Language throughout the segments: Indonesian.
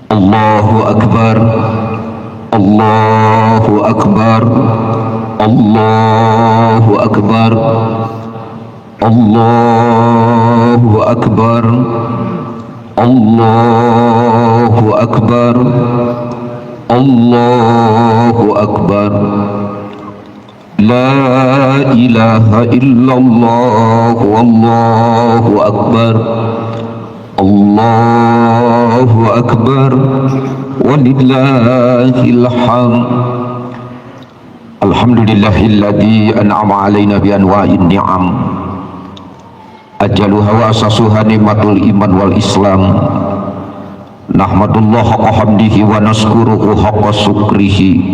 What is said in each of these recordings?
Allahu Akbar, Allahu Akbar, Allahu Akbar, Allahu Akbar, Allahu Akbar, Allahu Akbar. La ilaha illallah, Wallahu Akbar, Allahu Akbar, walillahil hamd. Alhamdulillahilladzi an'ama alaina bi anwa'in ni'am ajaluha wa asasuha nikmatul iman wal islam. Nahmadullah haqqa hamdihi wa naskuruhu haqqa syukrihi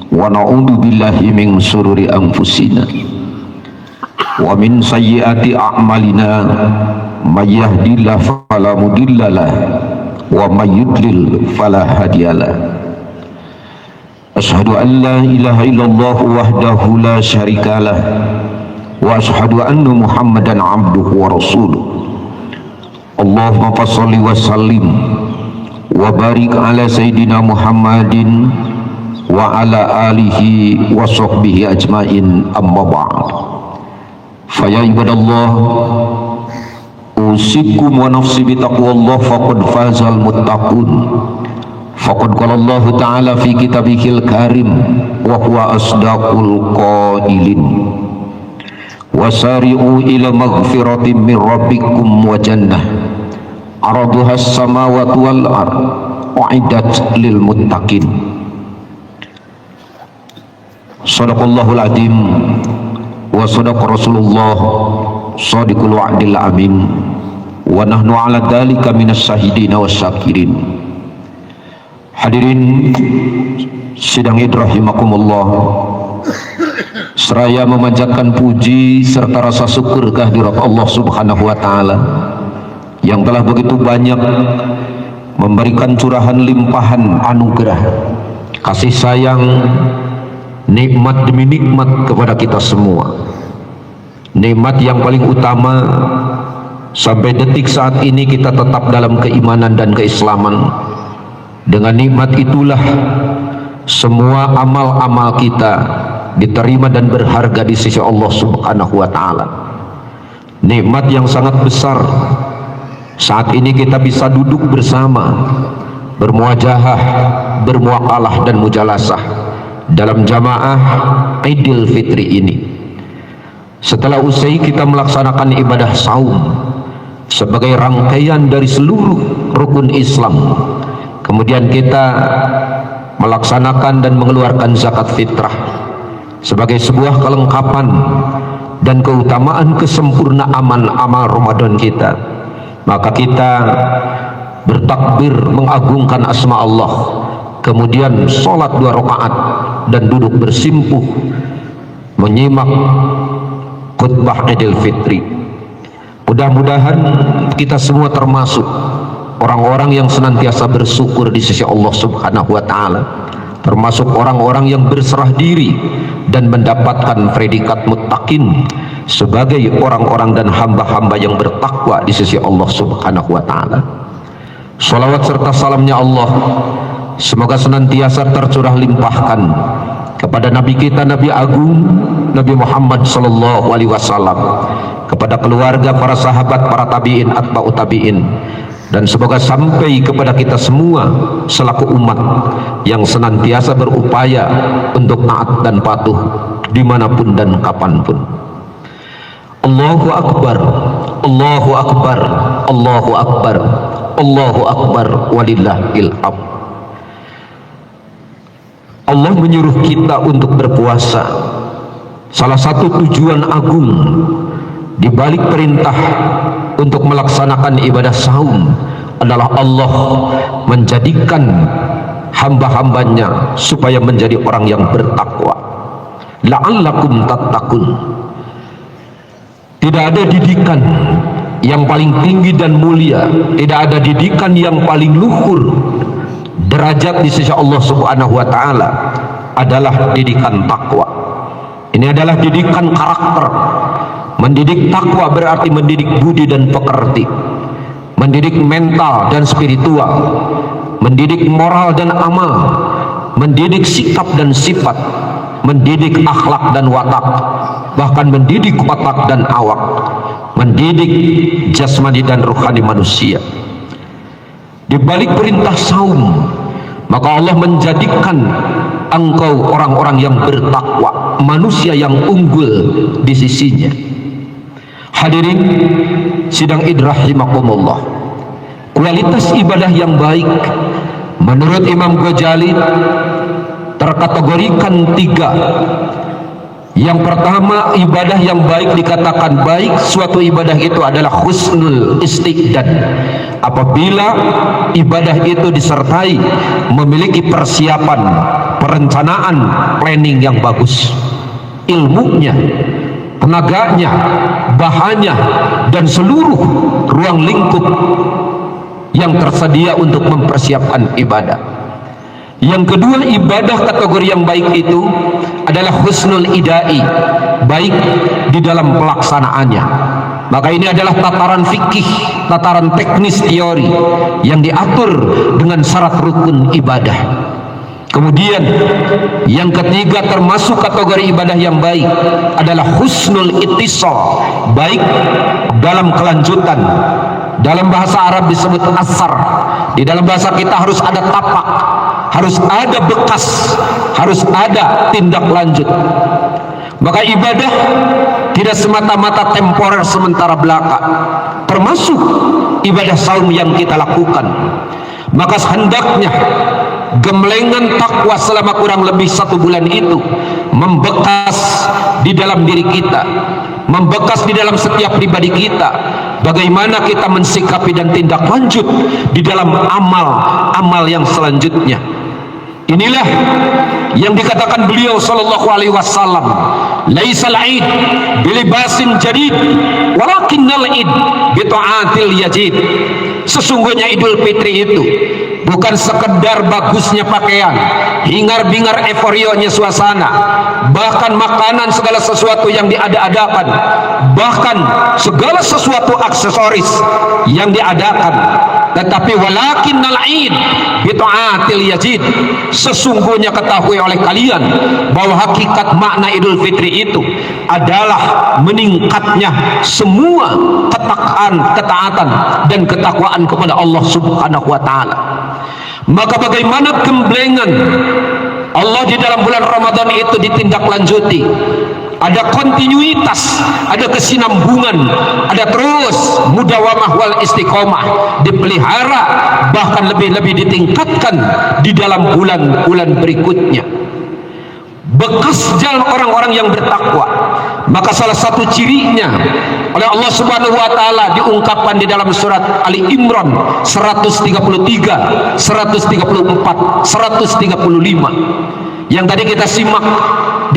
wa na'udzu billahi min syururi anfusina wa min sayyiati a'malina may yahdihillahu fala mudhillalah wa may yudlil fala hadiyalah. Asyhadu an la ilaha illallah wahdahu la syarikalah wa asyhadu anna Muhammadan abduhu wa rasuluh. Allahumma shalli wa sallim wa barik ala sayyidina Muhammadin wa ala alihi wa sahbihi ajmain, amma ba'd. Fa ya ibadallah, usikum wa nafsi bi taqwallah faqad fazal muttaqun. Faqad qala Allah ta'ala fi kitabihil karim wa huwa asdaqul qailin. Wasari'u ila maghfiratin min rabbikum wa jannah araduha as-samawati wal ard u'iddat lil muttaqin. Shadaqallahul azim wa sadaqa Rasulullah shadiqul wa'dil amin wa nahnu ala dzalika minas syahidin wasyakirin. Hadirin sidang rahimakumullah, seraya memanjatkan puji serta rasa syukur kehadirat Allah Subhanahu wa taala yang telah begitu banyak memberikan curahan limpahan anugerah, kasih sayang, nikmat demi nikmat kepada kita semua. Nikmat yang paling utama, sampai detik saat ini kita tetap dalam keimanan dan keislaman. Dengan nikmat itulah semua amal-amal kita diterima dan berharga di sisi Allah Subhanahu wa taala. Nikmat yang sangat besar. Saat ini kita bisa duduk bersama, bermuajahah, bermuakalah dan mujalasah dalam jamaah Idul Fitri ini. Setelah usai kita melaksanakan ibadah saum sebagai rangkaian dari seluruh rukun Islam, kemudian kita melaksanakan dan mengeluarkan zakat fitrah sebagai sebuah kelengkapan dan keutamaan kesempurnaan amal Ramadan kita. Maka kita bertakbir mengagungkan asma Allah, kemudian sholat 2 rakaat dan duduk bersimpuh menyimak khutbah Idul Fitri. Mudah-mudahan kita semua termasuk orang-orang yang senantiasa bersyukur di sisi Allah Subhanahu wa taala, termasuk orang-orang yang berserah diri dan mendapatkan predikat muttaqin sebagai orang-orang dan hamba-hamba yang bertakwa di sisi Allah Subhanahu wa taala. Shalawat serta salamnya Allah semoga senantiasa tercurah limpahkan kepada Nabi kita, Nabi Agung, Nabi Muhammad sallallahu alaihi wasallam, kepada keluarga, para sahabat, para tabi'in, atba'ut tabi'in, dan semoga sampai kepada kita semua selaku umat yang senantiasa berupaya untuk taat dan patuh dimanapun dan kapanpun. Allahu Akbar, Allahu Akbar, Allahu Akbar, Allahu Akbar, walillahil hamd. Allah menyuruh kita untuk berpuasa. Salah satu tujuan agung di balik perintah untuk melaksanakan ibadah saum adalah Allah menjadikan hamba-hambanya supaya menjadi orang yang bertakwa. La'allakum tattaqun. Tidak ada didikan yang paling tinggi dan mulia, tidak ada didikan yang paling luhur derajat di sisi Allah Subhanahu wa taala adalah didikan takwa. Ini adalah didikan karakter. Mendidik takwa berarti mendidik budi dan pekerti, mendidik mental dan spiritual, mendidik moral dan amal, mendidik sikap dan sifat, mendidik akhlak dan watak, bahkan mendidik watak dan awak, mendidik jasmani dan rohani manusia. Di balik perintah saum, maka Allah menjadikan engkau orang-orang yang bertakwa, manusia yang unggul di sisinya. Hadirin sidang id rahimakumullah, kualitas ibadah yang baik menurut Imam Ghazali terkategorikan 3. Yang pertama, ibadah yang baik dikatakan baik, suatu ibadah itu adalah husnul istiqdad, apabila ibadah itu disertai memiliki persiapan, perencanaan, planning yang bagus, ilmunya, tenaganya, bahannya, dan seluruh ruang lingkup yang tersedia untuk mempersiapkan ibadah. Yang kedua, ibadah kategori yang baik itu adalah husnul idai, baik di dalam pelaksanaannya. Maka ini adalah tataran fikih, tataran teknis teori yang diatur dengan syarat rukun ibadah. Kemudian yang ketiga, termasuk kategori ibadah yang baik adalah husnul ittisal, baik dalam kelanjutan. Dalam bahasa Arab disebut asar, di dalam bahasa kita harus ada tapak, harus ada bekas, harus ada tindak lanjut. Maka ibadah tidak semata-mata temporer sementara belaka, termasuk ibadah saum yang kita lakukan. Maka hendaknya gemlengan takwa selama kurang lebih 1 bulan itu membekas di dalam diri kita, membekas di dalam setiap pribadi kita. Bagaimana kita mensikapi dan tindak lanjut di dalam amal-amal yang selanjutnya. Inilah yang dikatakan beliau sallallahu alaihi wasallam, laisal id bilibasin jadid walakinnal id bitaatil yajid. Sesungguhnya Idul Fitri itu bukan sekedar bagusnya pakaian, hingar-bingar euforionya suasana, bahkan makanan, segala sesuatu yang diada-adakan, bahkan segala sesuatu aksesoris yang diadakan. Tetapi walakinnal id bitaatil yajid, sesungguhnya ketahui oleh kalian bahwa hakikat makna Idul Fitri itu adalah meningkatnya semua ketaatan dan ketakwaan kepada Allah Subhanahu wa taala. Maka bagaimana gemblengan Allah di dalam bulan Ramadan itu ditindaklanjuti, ada kontinuitas, ada kesinambungan, ada terus mudawamah wal istiqomah, dipelihara, bahkan lebih-lebih ditingkatkan di dalam bulan-bulan berikutnya. Bekas jalan orang-orang yang bertakwa, maka salah satu cirinya oleh Allah Subhanahu wa taala diungkapkan di dalam surat Ali Imran 133, 134, 135 yang tadi kita simak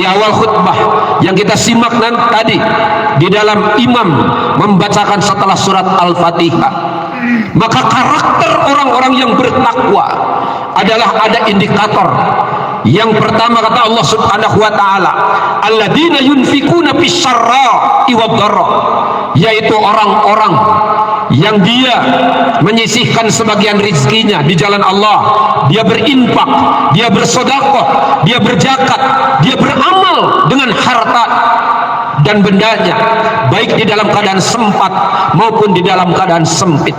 di awal khutbah, yang kita simak tadi di dalam imam membacakan setelah surat Al-Fatihah. Maka karakter orang-orang yang bertakwa adalah ada indikator. Yang pertama kata Allah Subhanahu wa taala, alladzina yunfikuna bisyarra'i wad-dharra, yaitu orang-orang yang dia menyisihkan sebagian rezekinya di jalan Allah, dia berinfak, dia bersedekah, dia berzakat, dia beramal dengan harta dan bendanya, baik di dalam keadaan sempat maupun di dalam keadaan sempit.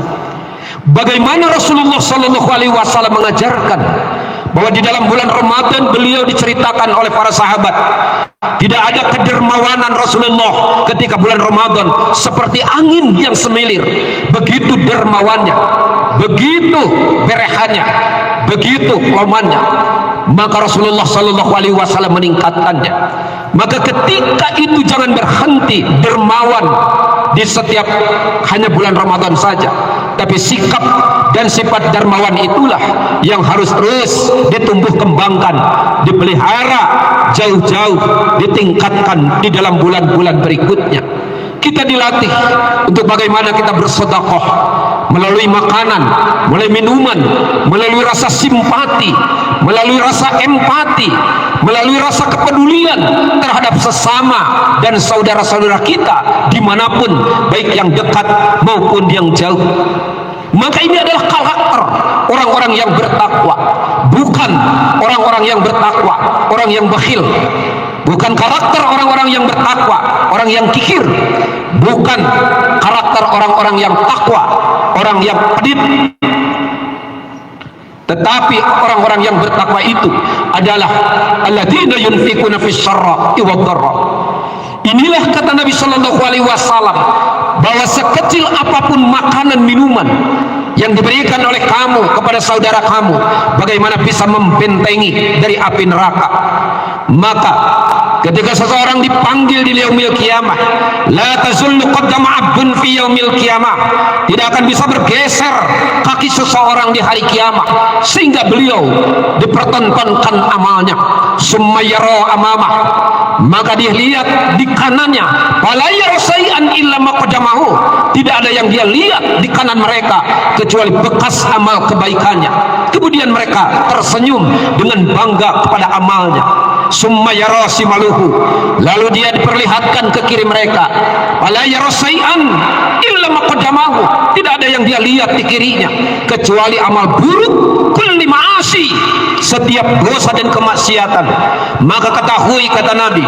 Bagaimana Rasulullah sallallahu alaihi wasallam mengajarkan bahwa di dalam bulan Ramadan beliau diceritakan oleh para sahabat, tidak ada kedermawanan Rasulullah ketika bulan Ramadan seperti angin yang semilir, begitu dermawannya, begitu berehannya, begitu lomannya. Maka Rasulullah sallallahu alaihi wasallam meningkatkannya. Maka ketika itu jangan berhenti dermawan di setiap hanya bulan Ramadan saja, tapi sikap dan sifat dermawan itulah yang harus terus ditumbuh kembangkan, dipelihara jauh-jauh, ditingkatkan di dalam bulan-bulan berikutnya. Kita dilatih untuk bagaimana kita bersedekah melalui makanan, melalui minuman, melalui rasa simpati, melalui rasa empati, melalui rasa kepedulian terhadap sesama dan saudara-saudara kita dimanapun, baik yang dekat maupun yang jauh. Maka ini adalah karakter orang-orang yang bertakwa, bukan orang-orang yang bertakwa orang yang bakhil, bukan karakter orang-orang yang bertakwa orang yang kikir, bukan karakter orang-orang yang takwa orang yang pedit, tetapi orang-orang yang bertakwa itu adalah alladzina yunfikuna fis syarra'i wad dharra. Inilah kata Nabi sallallahu alaihi wasallam, bahwa sekecil apapun makanan minuman yang diberikan oleh kamu kepada saudara kamu, bagaimana bisa membentengi dari api neraka. Maka ketika seseorang dipanggil di yaumil qiyamah, la tazullu qaddama 'abdun fi yaumil qiyamah, tidak akan bisa bergeser kaki seseorang di hari kiamat sehingga beliau dipertontonkan amalnya. Summa yara amamah, maka dia lihat di kanannya, fala yarasai'an illa ma qaddamahu, tidak ada yang dia lihat di kanan mereka kecuali bekas amal kebaikannya. Kemudian mereka tersenyum dengan bangga kepada amalnya. Summa yara simaluhu, lalu dia diperlihatkan ke kiri mereka, fala yarasai'an illa ma qaddamahu, tidak ada yang dia lihat di kirinya kecuali amal buruk, kulli ma'asi, setiap dosa dan kemaksiatan. Maka ketahui, kata Nabi,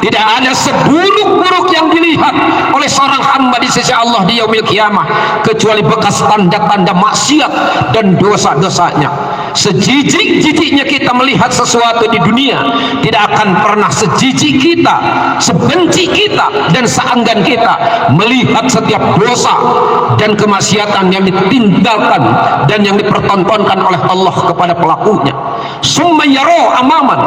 tidak ada seburuk-buruk yang dilihat oleh seorang hamba di sisi Allah di yaumil qiyamah kecuali bekas tanda-tanda maksiat dan dosa-dosanya. Sejijik-jijiknya kita melihat sesuatu di dunia, tidak akan pernah sejijik kita, sebenci kita, dan seenggan kita melihat setiap dosa dan kemaksiatan yang ditinggalkan dan yang dipertontonkan oleh Allah kepada pelakunya. Summa yaro amaman,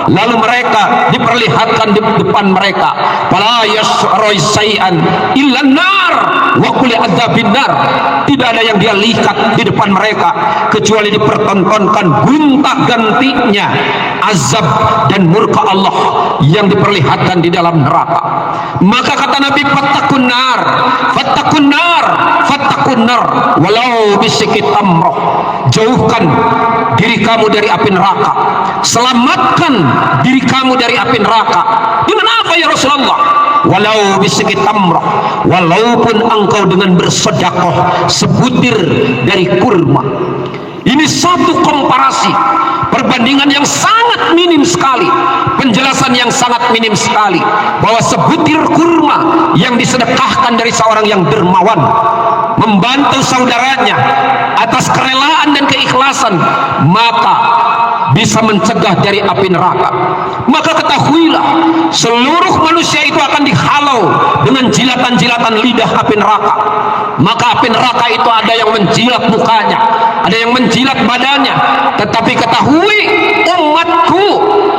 lalu mereka diperlihatkan di depan mereka, fala yas'roi say'an illa nar wa kulli adzabin nar, tidak ada yang dia lihat di depan mereka kecuali dipertontonkan gonta-gantinya azab dan murka Allah yang diperlihatkan di dalam neraka. Maka kata Nabi, fattakun nar, fattakun nar, fattakun nar walau bisikit tamroh, jauhkan diri kamu dari api neraka, selamatkan diri kamu dari api neraka. Dengan apa ya Rasulullah? Walau bisikit tamroh, walaupun engkau dengan bersedekah sebutir dari kurma. Ini satu komparasi, perbandingan yang sangat minim sekali, penjelasan yang sangat minim sekali, bahwa sebutir kurma yang disedekahkan dari seorang yang dermawan, membantu saudaranya atas kerelaan dan keikhlasan, maka bisa mencegah dari api neraka. Maka ketahuilah, seluruh manusia itu akan dihalau dengan jilatan-jilatan lidah api neraka. Maka api neraka itu ada yang menjilat mukanya, ada yang menjilat badannya, tetapi ketahui umatku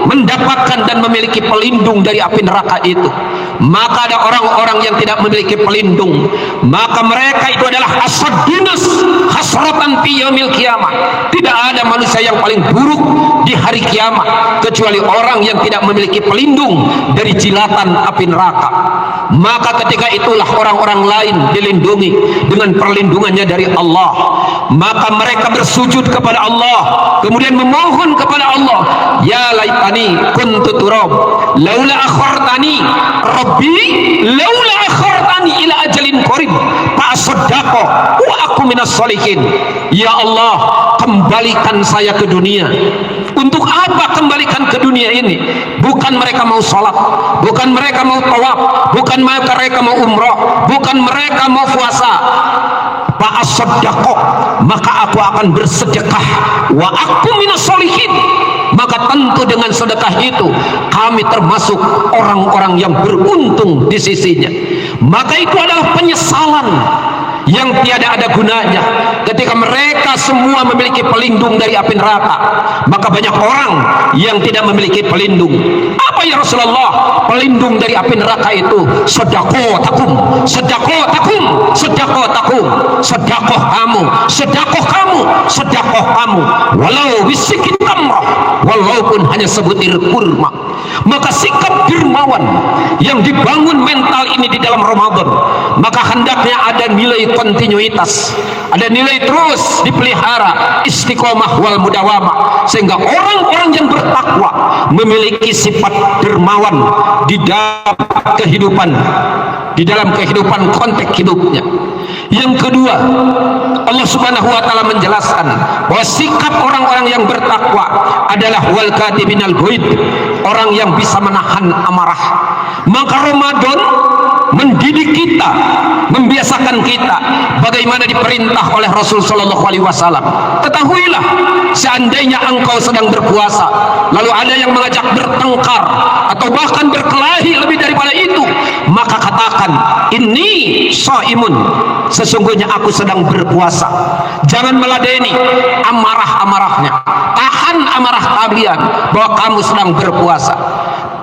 mendapatkan dan memiliki pelindung dari api neraka itu. Maka ada orang-orang yang tidak memiliki pelindung, maka mereka itu adalah asaddunas hasratan fi yaumil qiyamah. Tidak ada manusia yang paling buruk di hari kiamat kecuali orang yang tidak memiliki pelindung dari jilatan api neraka. Maka ketika itulah orang-orang lain dilindungi dengan perlindungannya dari Allah. Maka mereka bersujud kepada Allah, kemudian memohon kepada Allah, ya laitani kuntu turab laula akhartani rabbi laula akhartani ila ajalin qarib fa asaddaqa wa aku minas sholihin. Ya Allah, kembalikan saya ke dunia. Untuk apa kembalikan ke dunia ini? Bukan mereka mau sholat, bukan mereka mau tawaf, bukan mereka mau umrah, bukan mereka mau puasa. Fa'asaddaqo, maka aku akan bersedekah, wa aku minas sholihin, maka tentu dengan sedekah itu kami termasuk orang-orang yang beruntung di sisinya. Maka itu adalah penyesalan yang tiada ada gunanya ketika mereka semua memiliki pelindung dari api neraka. Maka banyak orang yang tidak memiliki pelindung. Apa ya Rasulullah pelindung dari api neraka itu? Sedekah takum, sedekah takum, sedekah takum, sedekah kamu, sedekah kamu, sedekah kamu, walau bisikit tamrah, walaupun hanya sebutir kurma. Maka sikap dermawan yang dibangun mental ini di dalam Ramadan, maka hendaknya ada nilai kontinuitas, ada nilai terus dipelihara, istiqomah wal mudawamah, sehingga orang-orang yang bertakwa memiliki sifat dermawan di dalam kehidupan konteks hidupnya. Yang kedua, Allah Subhanahu wa taala menjelaskan bahwa sikap orang-orang yang bertakwa adalah wal katibinal ghaib, orang yang bisa menahan amarah. Maka Ramadan mendidik kita, membiasakan kita bagaimana diperintah oleh Rasul sallallahu alaihi wasallam. Ketahuilah, seandainya engkau sedang berpuasa lalu ada yang mengajak bertengkar atau bahkan berkelahi lebih daripada itu, maka katakan, ini shaimun, sesungguhnya aku sedang berpuasa. Jangan meladeni amarah-amarahnya, tahan amarah kalian bahwa kamu sedang berpuasa.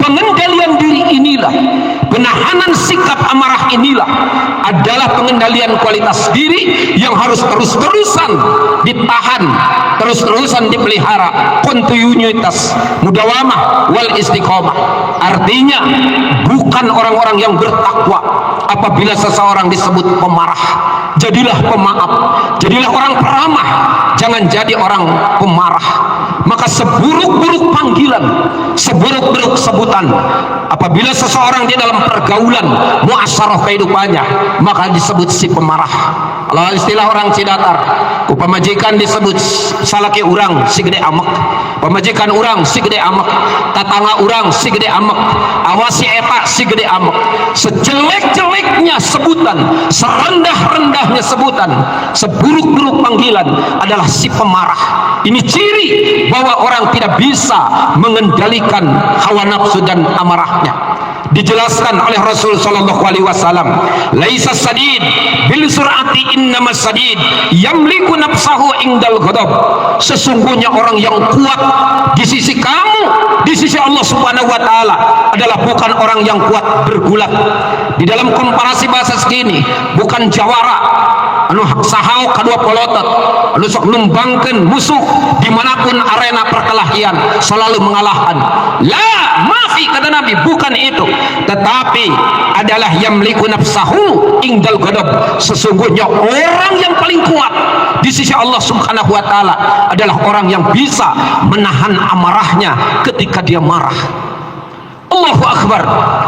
Pengendalian diri inilah, penahanan sikap amarah inilah adalah pengendalian kualitas diri yang harus terus-terusan ditahan, terus-terusan dipelihara. Kontinuitas, mudawamah, wal istiqomah. Artinya bukan orang-orang yang bertakwa apabila seseorang disebut pemarah. Jadilah pemaaf, jadilah orang peramah, jangan jadi orang pemarah. Maka seburuk-buruk panggilan, seburuk-buruk sebutan apabila seseorang di dalam pergaulan muasyarah kehidupannya, maka disebut si pemarah. Kalau istilah orang Cidatar, ku pamajikan disebut salaki urang si gede amek, pamajikan urang si gede amek, tatangga urang si gede amek, awasi eta si gede amek. Sejelek-jeleknya sebutan, serendah-rendahnya sebutan, seburuk-buruk panggilan adalah si pemarah. Ini ciri bahwa orang tidak bisa mengendalikan hawa nafsu dan amarahnya. Dijelaskan oleh Rasul sallallahu alaihi wasallam, laisa sadid bil sur'ati innamas sadid yamliku nafsahu indal ghadab. Sesungguhnya orang yang kuat di sisi kamu, di sisi Allah Subhanahu wa taala adalah bukan orang yang kuat bergulat. Di dalam komparasi bahasa segini, bukan jawara anu sahau kadua polotot anu sok numbangkeun musuh dimanapun arena perkelahian selalu mengalahkan. La mafi, kata Nabi, bukan itu, tetapi adalah yamliku nafsahu indal ghadab. Sesungguhnya orang yang paling kuat di sisi Allah Subhanahu wa taala adalah orang yang bisa menahan amarahnya ketika dia marah. Allahu akbar,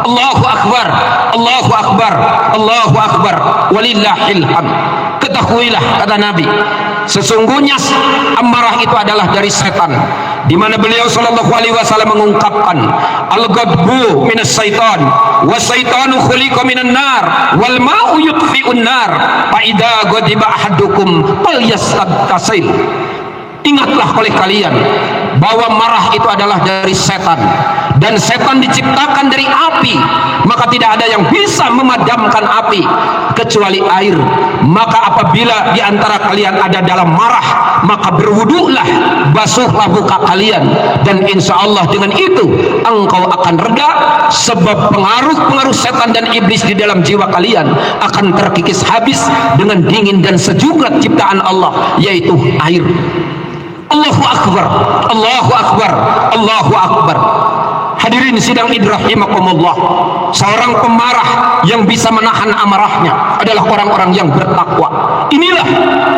Allahu akbar, Allahu akbar, Allahu akbar, walillahil hamd. Ketahuilah, kata Nabi, sesungguhnya amarah itu adalah dari setan, di mana beliau sallallahu alaihi wasallam mengungkapkan, al-ghadbu minas syaitan wa syaitanu khuliqa minan nar wal ma'u yutfi'un nar fa idza ghadiba ahadukum falyastadtasil. Ingatlah oleh kalian bahwa marah itu adalah dari setan, dan setan diciptakan dari api, maka tidak ada yang bisa memadamkan api kecuali air. Maka apabila di antara kalian ada dalam marah, maka berwudulah, basuhlah muka kalian, dan insya Allah dengan itu engkau akan reda, sebab pengaruh-pengaruh setan dan iblis di dalam jiwa kalian akan terkikis habis dengan dingin dan sejuklat ciptaan Allah, yaitu air. Allahu akbar, Allahu akbar, Allahu akbar. Hadirin sidang idrahimakumullah, seorang pemarah yang bisa menahan amarahnya adalah orang-orang yang bertakwa. Inilah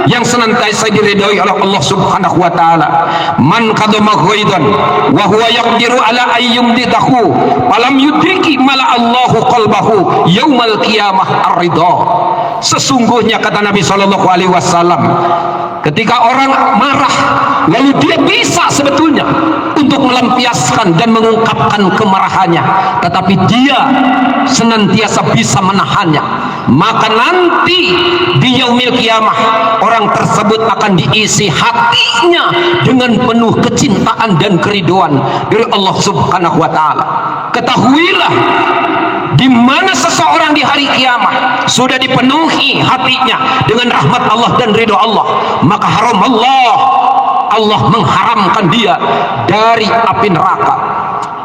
yang senantiasa diridhoi oleh Allah Subhanahu wa taala. Man qadama ghaidan wa huwa yaqdiru ala ayyumdidahu falam yudriki mala Allahu qalbahu yaumal qiyamah ar-ridha. Sesungguhnya, kata Nabi sallallahu alaihi wasallam, ketika orang marah lalu dia bisa sebetulnya untuk melampiaskan dan mengungkapkan kemarahannya, tetapi dia senantiasa bisa menahannya, maka nanti di yaumil kiamah orang tersebut akan diisi hatinya dengan penuh kecintaan dan keriduan dari Allah Subhanahu wa taala. Ketahuilah, di mana seseorang di hari kiamat sudah dipenuhi hatinya dengan rahmat Allah dan ridho Allah, maka haram Allah mengharamkan dia dari api neraka.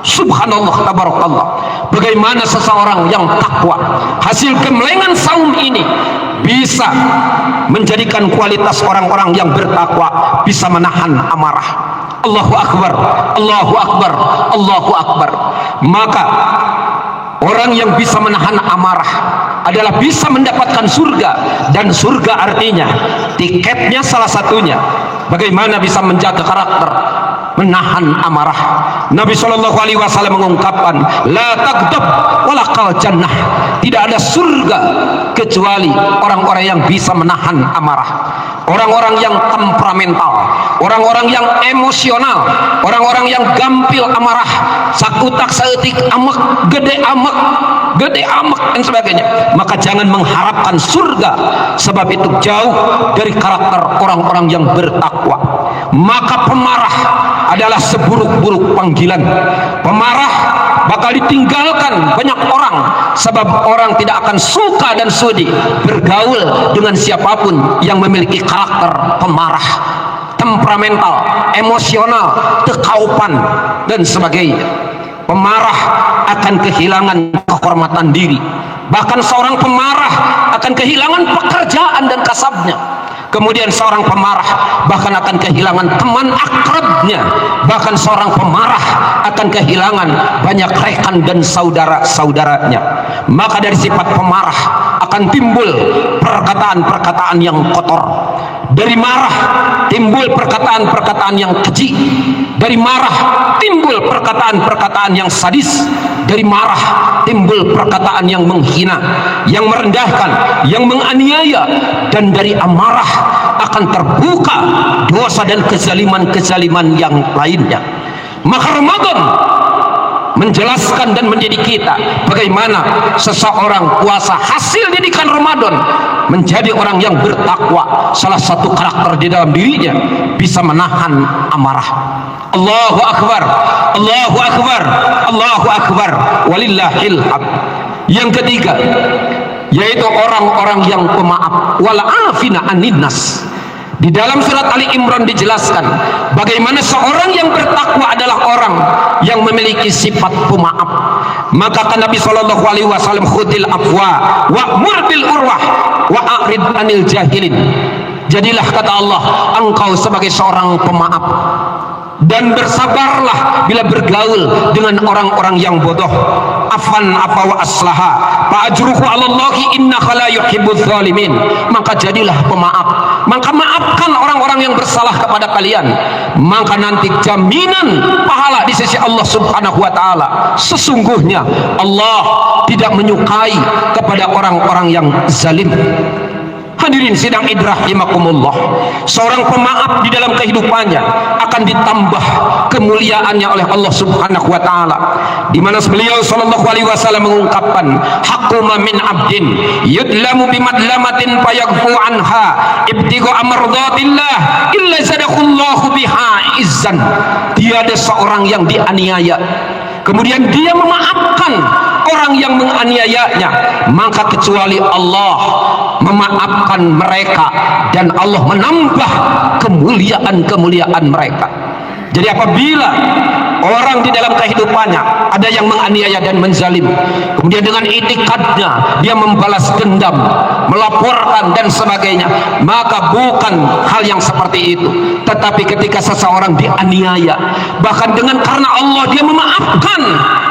Subhanallah, tabarakallah. Bagaimana seseorang yang takwa, hasil gemlengan saum ini bisa menjadikan kualitas orang-orang yang bertakwa bisa menahan amarah. Allahu akbar, Allahu akbar, Allahu akbar. Maka orang yang bisa menahan amarah adalah bisa mendapatkan surga, dan surga artinya tiketnya salah satunya bagaimana bisa menjaga karakter, menahan amarah. Nabi Shallallahu Alaihi Wasallam mengungkapkan, la taghdab walakal jannah, tidak ada surga kecuali orang-orang yang bisa menahan amarah, orang-orang yang temperamental, orang-orang yang emosional, orang-orang yang gampil amarah, sakutak saeutik amek, gede amek dan sebagainya. Maka jangan mengharapkan surga, sebab itu jauh dari karakter orang-orang yang bertakwa. Maka pemarah adalah seburuk-buruk panggilan. Pemarah bakal ditinggalkan banyak orang, sebab orang tidak akan suka dan sudi bergaul dengan siapapun yang memiliki karakter pemarah, temperamental, emosional, tekaupan dan sebagainya. Pemarah akan kehilangan kehormatan diri, bahkan seorang pemarah akan kehilangan pekerjaan dan kasabnya. Kemudian seorang pemarah bahkan akan kehilangan teman akrabnya, bahkan seorang pemarah akan kehilangan banyak rekan dan saudara-saudaranya. Maka dari sifat pemarah akan timbul perkataan-perkataan yang kotor. Dari marah timbul perkataan-perkataan yang keji. Dari marah timbul perkataan-perkataan yang sadis. Dari marah timbul perkataan yang menghina, yang merendahkan, yang menganiaya. Dan dari amarah akan terbuka dosa dan kezaliman-kezaliman yang lainnya. Maka Ramadan menjelaskan dan mendidik kita bagaimana seseorang puasa hasil didikan Ramadan menjadi orang yang bertakwa. Salah satu karakter di dalam dirinya bisa menahan amarah. Allahu Akbar, Allahu Akbar, Allahu Akbar, walillahil hamd. Yang ketiga yaitu orang-orang yang pemaaf, wala'afina anin nas. Di dalam surat Ali Imran dijelaskan bagaimana seorang yang bertakwa adalah orang yang memiliki sifat pemaaf. Maka kata Nabi Shallallahu Alaihi Wasallam, khudil afwa wa'mur bil urwah wa'arid anil jahilin. Jadilah, kata Allah, engkau sebagai seorang pemaaf dan bersabarlah bila bergaul dengan orang-orang yang bodoh. Afan afa wa aslaha fa ajruhu 'ala Allahi innaka la yuhibbudz zalimin. Maka jadilah pemaaf, maka maafkan orang-orang yang bersalah kepada kalian, maka nanti jaminan pahala di sisi Allah Subhanahu wa taala. Sesungguhnya Allah tidak menyukai kepada orang-orang yang zalim. Hadirin sidang idrahimakumullah, seorang pemaaf di dalam kehidupannya akan ditambah kemuliaannya oleh Allah Subhanahu wa taala, di mana beliau sallallahu alaihi wasallam mengungkapkan, haqquma min abdin yudlamu bimadlamatin fayaghfu anha ibtigha amradatillah illa zadakhullahu biha izzan. Tiada seorang yang dianiaya kemudian dia memaafkan orang yang menganiayanya, maka kecuali Allah memaafkan mereka dan Allah menambah kemuliaan-kemuliaan mereka. Jadi apabila orang di dalam kehidupannya ada yang menganiaya dan menzalim, kemudian dengan itikadnya dia membalas dendam, melaporkan dan sebagainya, maka bukan hal yang seperti itu. Tetapi ketika seseorang dianiaya, bahkan dengan karena Allah dia memaafkan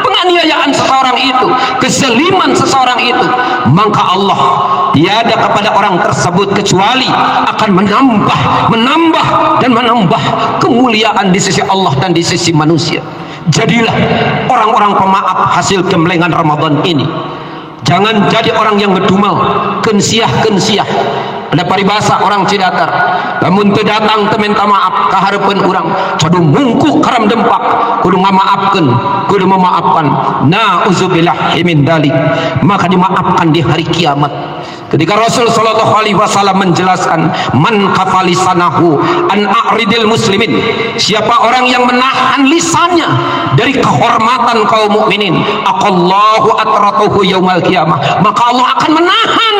penganiayaan seseorang itu, kezaliman seseorang itu, maka Allah tiada kepada orang tersebut kecuali akan menambah dan menambah kemuliaan di sisi Allah dan di sisi manusia. Jadilah orang-orang pemaaf hasil gemblengan Ramadan ini. Jangan jadi orang yang ngedumel, kensiah. Ada paribasa orang Cidatar, lamun teu datang teu minta maaf ka hareupeun urang, cadu mungkuh karam dempak, kudu ngamaafkeun, kudu memaafkan. Nauzubillahi min dalik. Maka dimaafkan di hari kiamat. Ketika Rasul sallallahu alaihi wasallam menjelaskan, man kafalisanahu an a'ridil muslimin, siapa orang yang menahan lisannya dari kehormatan kaum mukminin, aqallahu atratuhu yaumal qiyamah, maka Allah akan menahan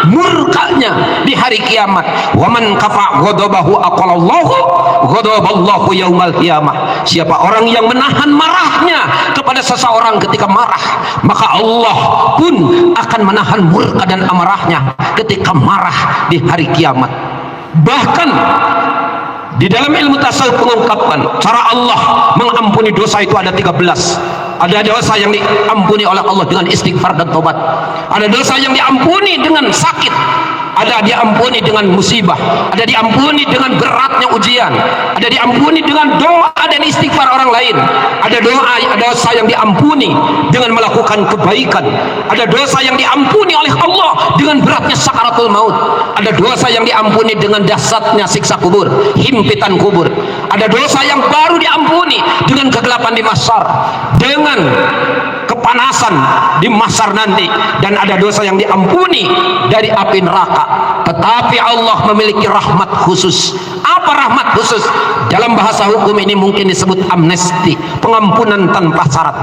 murkanya di hari kiamat. Wa man kafa ghadabahu aqalallahu ghadaballahu yaumal qiyamah. Siapa orang yang menahan marahnya kepada seseorang ketika marah, maka Allah pun akan menahan murka dan amarahnya ketika marah di hari kiamat. Bahkan di dalam ilmu tasawuf mengungkapkan cara Allah mengampuni dosa itu ada 13. Ada dosa yang diampuni oleh Allah dengan istighfar dan tobat, ada dosa yang diampuni dengan sakit, ada diampuni dengan musibah, ada diampuni dengan beratnya ujian, ada diampuni dengan doa dan istighfar orang lain, ada dosa yang diampuni dengan melakukan kebaikan, ada dosa yang diampuni oleh Allah dengan beratnya sakaratul maut, ada dosa yang diampuni dengan dahsyatnya siksa kubur, himpitan kubur, ada dosa yang baru diampuni dengan kegelapan di mahsyar, dengan kepanasan di mahsyar nanti, dan ada dosa yang diampuni dari api neraka. Tetapi Allah memiliki rahmat khusus. Apa rahmat khusus? Dalam bahasa hukum ini mungkin disebut amnesti, pengampunan tanpa syarat.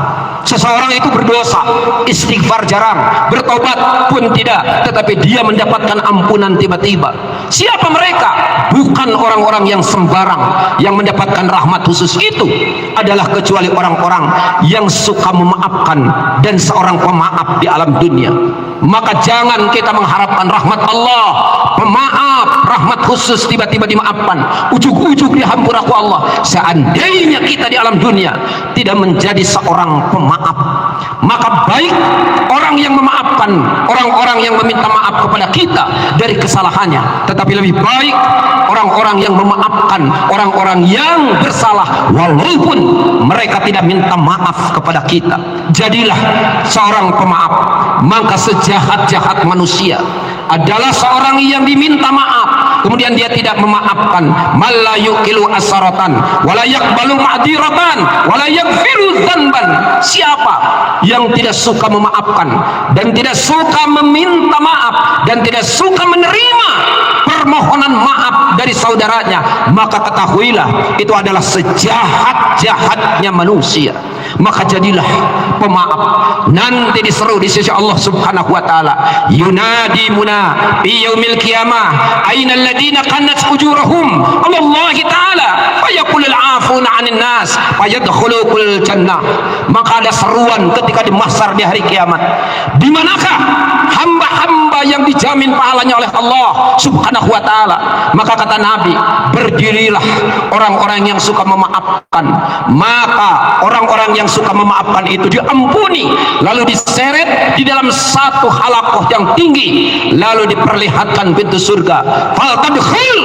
Seseorang itu berdosa, istighfar jarang, bertobat pun tidak, tetapi dia mendapatkan ampunan tiba-tiba. Siapa mereka? Bukan orang-orang yang sembarang yang mendapatkan rahmat khusus itu, adalah kecuali orang-orang yang suka memaafkan dan seorang pemaaf di alam dunia. Maka jangan kita mengharapkan rahmat Allah, pemaaf, rahmat khusus tiba-tiba dimaafkan, ujuk-ujuk dihampuraku Allah. Seandainya kita di alam dunia tidak menjadi seorang pemaaf, maka baik orang yang memaafkan orang-orang yang meminta maaf kepada kita dari kesalahannya, tetapi lebih baik orang-orang yang memaafkan orang-orang yang bersalah walaupun mereka tidak minta maaf kepada kita. Jadilah seorang pemaaf. Maka sejahat-jahat manusia adalah seorang yang diminta maaf kemudian dia tidak memaafkan. Malla yuqilu asaratan wala yaqbalu ma'diratan wala yaghfiru dzanban. Siapa yang tidak suka memaafkan dan tidak suka meminta maaf dan tidak suka menerima permohonan maaf dari saudaranya, maka ketahuilah itu adalah sejahat-jahatnya manusia. Maka jadilah pemaaf. Nanti diseru di sisi Allah Subhanahu wa taala, yunadi muna fi yaumil qiyamah aina alladziina qannat ujurahum Allah taala fayaqulul afuna 'anil nas fayadkhulul jannah. Maka ada seruan ketika di mahsyar di hari kiamat, di manakah hamba-hamba yang dijamin pahalanya oleh Allah Subhanahu wa taala? Maka kata Nabi, berdirilah orang-orang yang suka memaafkan, maka orang-orang yang suka memaafkan itu diampuni, lalu diseret di dalam satu halakoh yang tinggi, lalu diperlihatkan pintu surga. Fal tadkhul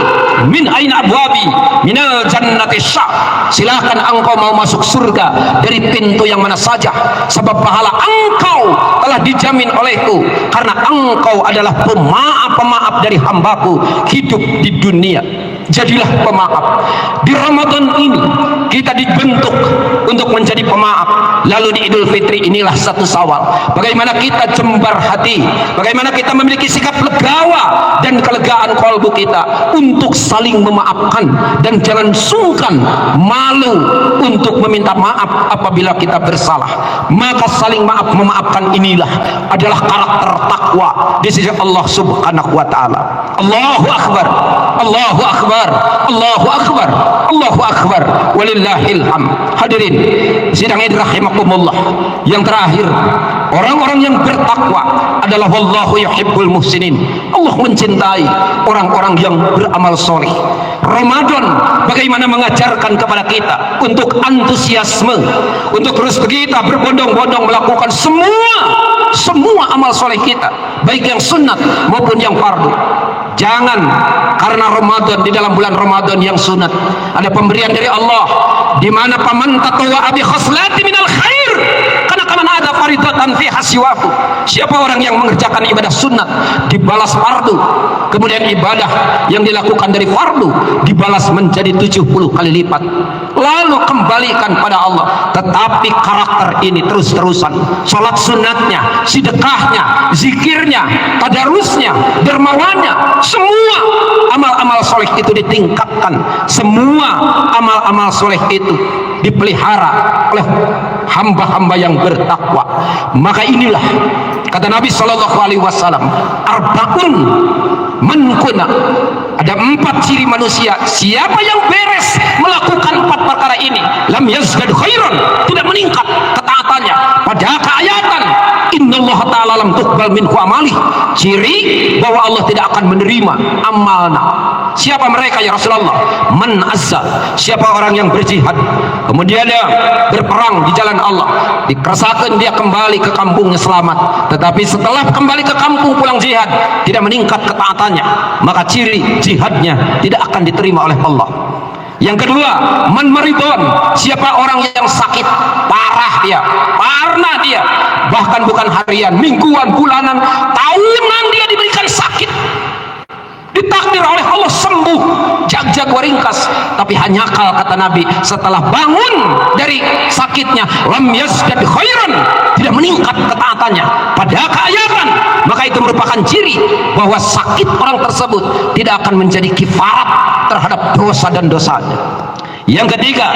min aina abwabi minal jannati sya. Silakan engkau mau masuk surga dari pintu yang mana saja, sebab pahala engkau telah dijamin olehku, karena engkau adalah pemaaf-pemaaf dari hambaku hidup di dunia. Jadilah pemaaf. Di Ramadan ini kita dibentuk untuk menjadi pemaaf. Lalu di Idul Fitri inilah 1 Syawal, bagaimana kita jembar hati, bagaimana kita memiliki sikap legawa dan kelegaan kalbu kita untuk saling memaafkan, dan jangan sungkan malu untuk meminta maaf apabila kita bersalah. Maka saling maaf memaafkan inilah adalah karakter takwa di sisi Allah Subhanahu wa taala. Allahu akbar, Allahu akbar, Allahu akbar, Allahu akbar, walillahil hamd. Hadirin sidang id rahimakumullah, yang terakhir, orang-orang yang bertakwa adalah wallahu yuhibbul muhsinin. Allah mencintai orang-orang yang beramal soleh. Ramadan bagaimana mengajarkan kepada kita untuk antusiasme, untuk terus kita berbondong-bondong melakukan semua amal soleh kita, baik yang sunnat maupun yang fardu. Jangan karena Ramadan, di dalam bulan Ramadan yang sunat ada pemberian dari Allah, di mana paman tatawwa bi khaslati minal khair karena kaman ada faridatan fi hasiwaku. Siapa orang yang mengerjakan ibadah sunat dibalas fardu, kemudian ibadah yang dilakukan dari fardu dibalas menjadi 70 kali lipat, lalu kembalikan pada Allah. Tetapi karakter ini terus-terusan, sholat sunatnya, sedekahnya, zikirnya, tadarusnya, dermawannya, semua amal-amal soleh itu ditingkatkan, semua amal-amal soleh itu dipelihara oleh hamba-hamba yang bertakwa. Maka inilah kata Nabi Shallallahu Alaihi Wasallam, arbaun menkuna, ada 4 ciri manusia. Siapa yang beres melakukan 4 perkara ini, lam yazdad khairan, tidak meningkat ketaatannya. Pada keayatan innallaha ta'ala lam tuqbal minhu amalih, ciri bahwa Allah tidak akan menerima amalna. Siapa mereka ya Rasulullah? Man azza, siapa orang yang berjihad, kemudian dia berperang di jalan Allah, dikerasakan dia kembali ke kampungnya selamat, tetapi setelah kembali ke kampung pulang jihad tidak meningkat ketaatannya, maka ciri jihadnya tidak akan diterima oleh Allah. Yang kedua, man maridon, siapa orang yang sakit parah dia, parna dia, bahkan bukan harian, mingguan, bulanan, tahunan dia diberikan sakit, ditakdir oleh Allah sembuh, jag-jag waringkas, tapi hanya kal kata Nabi, setelah bangun dari sakitnya lam yazdad khairan, tidak meningkat ketaatannya pada keayatan, maka itu merupakan ciri bahwa sakit orang tersebut tidak akan menjadi kifarat terhadap dosa dan dosanya. Yang ketiga,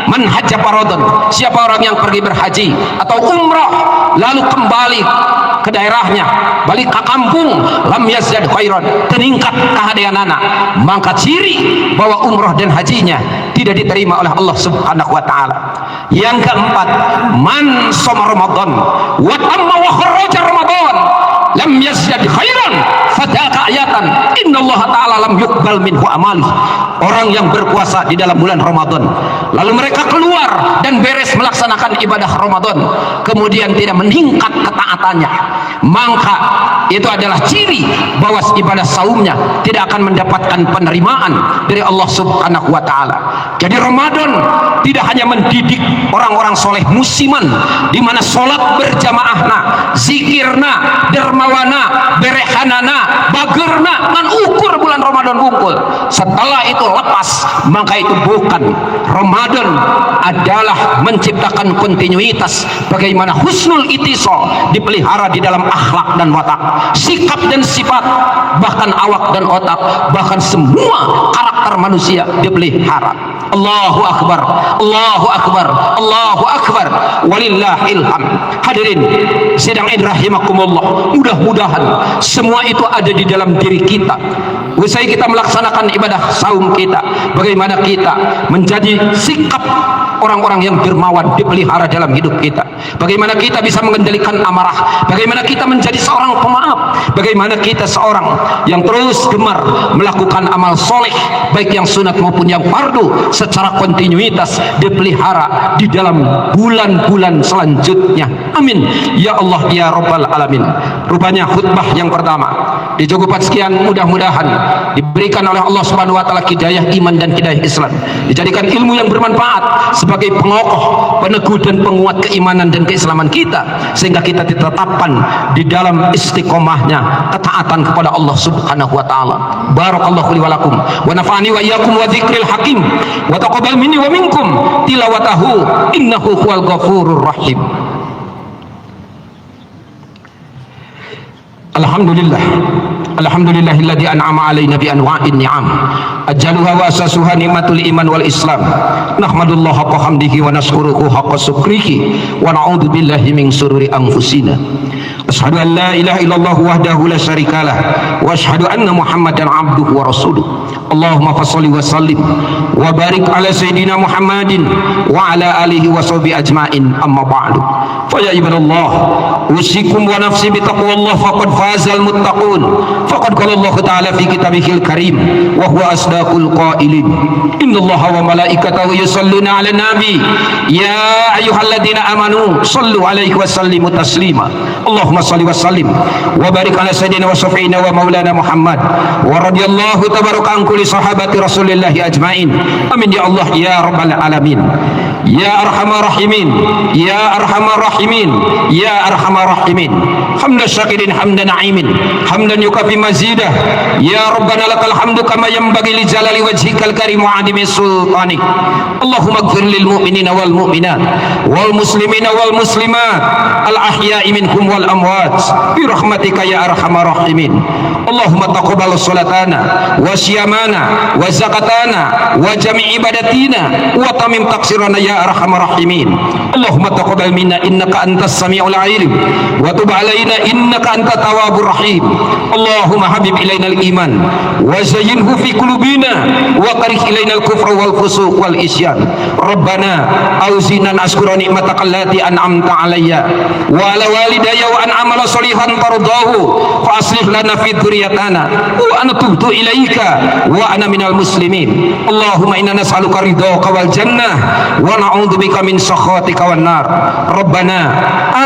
man hajja faradhan, siapa orang yang pergi berhaji atau umrah lalu kembali ke daerahnya, balik ke kampung, lam yazdad khairan, meningkat kehadianana, maka ciri bahwa umrah dan hajinya tidak diterima oleh Allah Subhanahu wa taala. Yang keempat, man shoma ramadan wa tamma wa kharaja ramadan lam yazdad khairan, fadaka ayatan innallaha ta'ala lam yuqbal minhu amali. Orang yang berpuasa di dalam bulan Ramadan lalu mereka keluar dan beres melaksanakan ibadah Ramadan, kemudian tidak meningkat ketaatannya, maka itu adalah ciri bahwa ibadah saumnya tidak akan mendapatkan penerimaan dari Allah Subhanahu wa taala. Jadi Ramadan tidak hanya mendidik orang-orang soleh musiman, di mana sholat berjamaahna, zikirna, dermawana, berehanana, bagerna, man ukur bulan Ramadan bungkul. Setelah itu lepas, maka itu bukan Ramadan. Adalah menciptakan kontinuitas bagaimana husnul itisal dipelihara di dalam akhlak dan watak, sikap dan sifat, bahkan awak dan otak, bahkan semua karakter manusia dipelihara. Allahu akbar, Allahu akbar, Allahu akbar, walillahil hamd. Hadirin sidang rahimakumullah, mudah-mudahan semua itu ada di dalam diri kita. Usai kita melaksanakan ibadah saum kita, bagaimana kita menjadi sikap orang-orang yang dermawan dipelihara dalam hidup kita, bagaimana kita bisa mengendalikan amarah, bagaimana kita menjadi seorang pemaaf, bagaimana kita seorang yang terus gemar melakukan amal soleh baik yang sunat maupun yang fardu secara kontinuitas dipelihara di dalam bulan-bulan selanjutnya. Amin ya Allah ya Rabbal Alamin. Rupanya khutbah yang pertama dicukupan sekian, mudah-mudahan diberikan oleh Allah Subhanahu wa taala hidayah iman dan hidayah Islam, dijadikan ilmu yang bermanfaat sebagai pengokoh, peneguh dan penguat keimanan dan keislaman kita, sehingga kita ditetapkan di dalam istiqomahnya ketaatan kepada Allah Subhanahu wa taala. Barakallahu li wa lakum wa nafa'ani wa iyyakum wa dzikril hakim wa taqabbal minni wa minkum tilawatahu innahu huwal ghafurur rahim. Alhamdulillah, alhamdulillahilladzi an'ama alaina bi anwa'in ni'am ajaluha wa asasuha nikmatul iman wal islam. Nahmadullah haqqa hamdihi wa nashkuruhu haqqa syukrihi wa na'udzu billahi min sururi anfusina. Asyhadu an la ilaha illallah wahdahu la syarikalah wa asyhadu anna Muhammadan abduhu wa rasuluh. Allahumma fasholli wa sallim wa barik ala sayyidina Muhammadin wa ala alihi wa sahbihi ajmain, amma ba'du. Fa ya ibadallah, usikum wa nafsi bi taqwallah faqad fazal muttaqun. Faqad qala Allah ta'ala fi kitabihil karim wa huwa asdaqul qailin. Innallaha wa malaikatahu yusalluna 'alan nabi ya ayyuhalladzina amanu shallu 'alaihi wa sallimu taslima. Allahumma shalli wa sallim wa barik ala sayyidina wa syafi'ina wa maulana Muhammad wa radhiyallahu tabaraka an kulli sahabati Rasulillah ajmain. Amin ya Allah ya Rabbal alamin. Ya arhamar rahimin, ya arhamar rahimin, ya arhamar rahimin. Hamdan syakirin, hamdan na'imin, hamdan yukafi mazidah. Ya Rabbana lakal hamdu kama yanbaghi li jalali wajhikal karim wa 'azimi sultanik. Allahumma ighfir lil mu'minina wal mu'minat wal muslimina wal muslimat al ahya'i minhum wal amwat bi rahmatika ya arhamar rahimin. Allahumma taqabbal salatana wa siyamana wa zakatana wa jami' ibadatina wa tamim taqsirana ya arhamar rahimin. Allahumma taqabbal minna innaka antas samiul alim wa tub alaina innaka antat tawwabur rahim. Allahumma habib ilainal iman wa zayyinhu fi qulubina wa karih ilainal kufra wal fusuq wal isyan. Rabbana auzina naskura ni'mataka allati an'amta alayya wa ala walidayya wa an amala sholihan tardahu fa aslih lana fi dzurriyyatina wa ana tubtu ilaika wa ana minal muslimin. Allahumma inna nas'aluka ridhaka wal jannah wa na'udzubika min sakhatika wan nar. Rabbana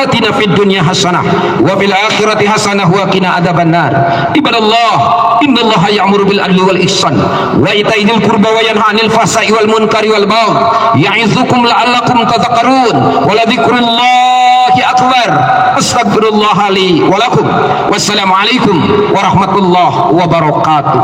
atina fid dunya hasanah wa fil akhirati hasanah wa qina adzabannar. Ibadallah, innallaha ya'muru bil adli wal ihsan wa ita'i dzil qurba wa yanha 'anil fahsai wal munkari wal baghi ya'izukum la'allakum tadhakkarun. Wa la dzikrullahi akbar. Astaghfirullah li wa lakum. Wassalamu alaikum warahmatullahi wabarakatuh.